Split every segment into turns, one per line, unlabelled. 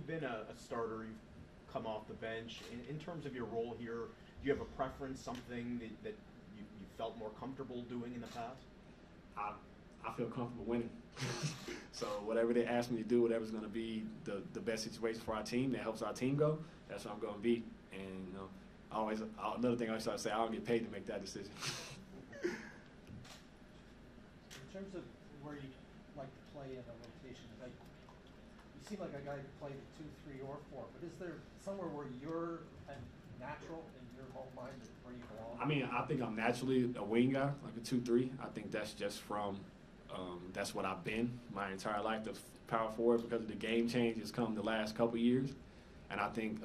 been a starter, you've come off the bench. In terms of your role here, do you have a preference, something that you felt more comfortable doing in the past?
I feel comfortable winning. So whatever they ask me to do, whatever's going to be the best situation for our team that helps our team go, that's what I'm going to be. And another thing I always try to say, I don't get paid to make that decision.
In terms of where you like to play in a rotation, like you seem like a guy who played at 2, 3, or 4, but is there somewhere where you're a natural in your whole mind where you belong?
I mean, I think I'm naturally a wing guy, like a 2-3. I think that's just from that's what I've been my entire life. The power forward, because of the game change, has come the last couple years. And I think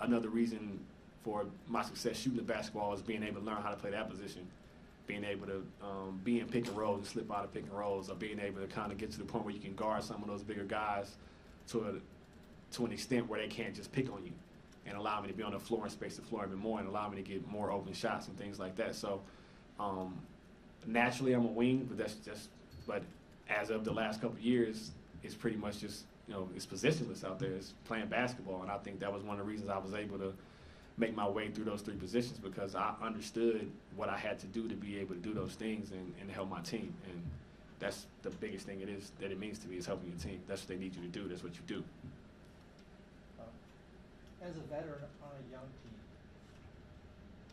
another reason for my success shooting the basketball is being able to learn how to play that position, being able to be in pick and rolls and slip out of pick and rolls, or being able to kind of get to the point where you can guard some of those bigger guys to an extent where they can't just pick on you, and allow me to be on the floor and space the floor even more, and allow me to get more open shots and things like that. So naturally I'm a wing, but as of the last couple of years, it's pretty much just, it's positionless out there. It's playing basketball, and I think that was one of the reasons I was able to make my way through those 3 positions, because I understood what I had to do to be able to do those things and help my team. And that's the biggest thing it means to me, is helping your team. That's what they need you to do. That's what you do.
As a veteran on a young team,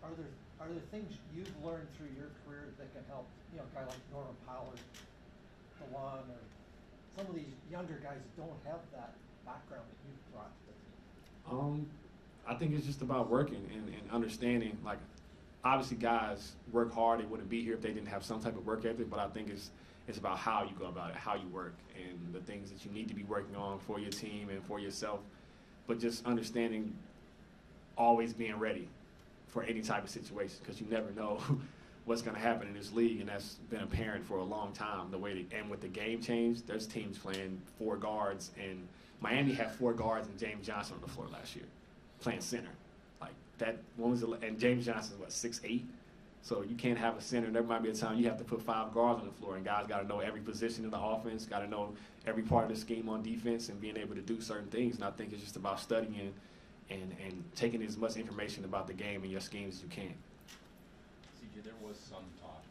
are there things you've learned through your career that can help, a guy like Norman Pollard, DeLon, or some of these younger guys that don't have that background that you've brought to the team?
I think it's just about working and understanding. Like, obviously guys work hard. They wouldn't be here if they didn't have some type of work ethic, but I think it's about how you go about it, how you work, and the things that you need to be working on for your team and for yourself. But just understanding, always being ready for any type of situation, because you never know what's going to happen in this league, and that's been apparent for a long time. And with the game change, there's teams playing 4 guards, and Miami had 4 guards and James Johnson on the floor last year, playing center. Like that, and James Johnson's 6'8", so you can't have a center. There might be a time you have to put 5 guards on the floor, and guys got to know every position in the offense, got to know every part of the scheme on defense, and being able to do certain things. And I think it's just about studying and taking as much information about the game and your schemes as you can.
CJ, there was some talk,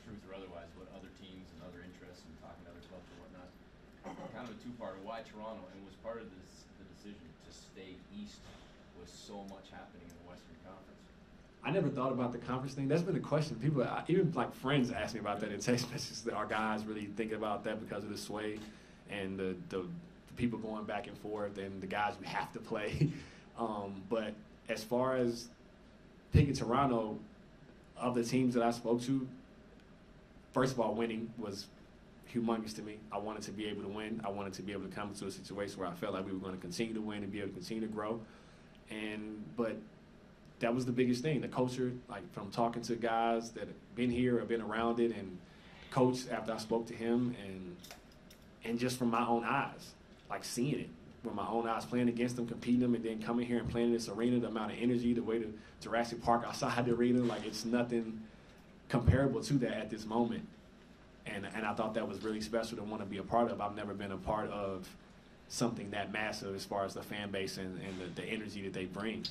truth or otherwise, about other teams and other interests and talking to other clubs and whatnot. Kind of a two-parter. Why Toronto? And was part of the decision to stay east was so much happening in the Western Conference?
I never thought about the conference thing. That's been a question. People, even like friends, ask me about that in text messages. Are guys really thinking about that because of the sway and the people going back and forth and the guys you have to play? But as far as picking Toronto, of the teams that I spoke to, first of all, winning was humongous to me. I wanted to be able to win. I wanted to be able to come to a situation where I felt like we were going to continue to win and be able to continue to grow. But that was the biggest thing, the culture, like from talking to guys that have been here or been around it, and coach after I spoke to him, and just from my own eyes, like seeing it with my own eyes, playing against them, competing them, and then coming here and playing in this arena, the amount of energy, the way to Jurassic Park outside the arena, like it's nothing comparable to that at this moment. And I thought that was really special to want to be a part of. I've never been a part of something that massive as far as the fan base and the energy that they bring.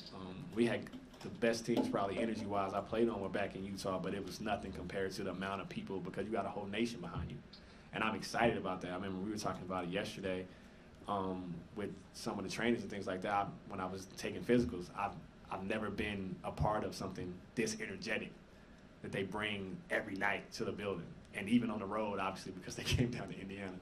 We had the best teams probably energy-wise I played on were back in Utah, but it was nothing compared to the amount of people, because you got a whole nation behind you. And I'm excited about that. I remember we were talking about it yesterday with some of the trainers and things like that. When I was taking physicals, I've never been a part of something this energetic that they bring every night to the building. And even on the road, obviously, because they came down to Indiana.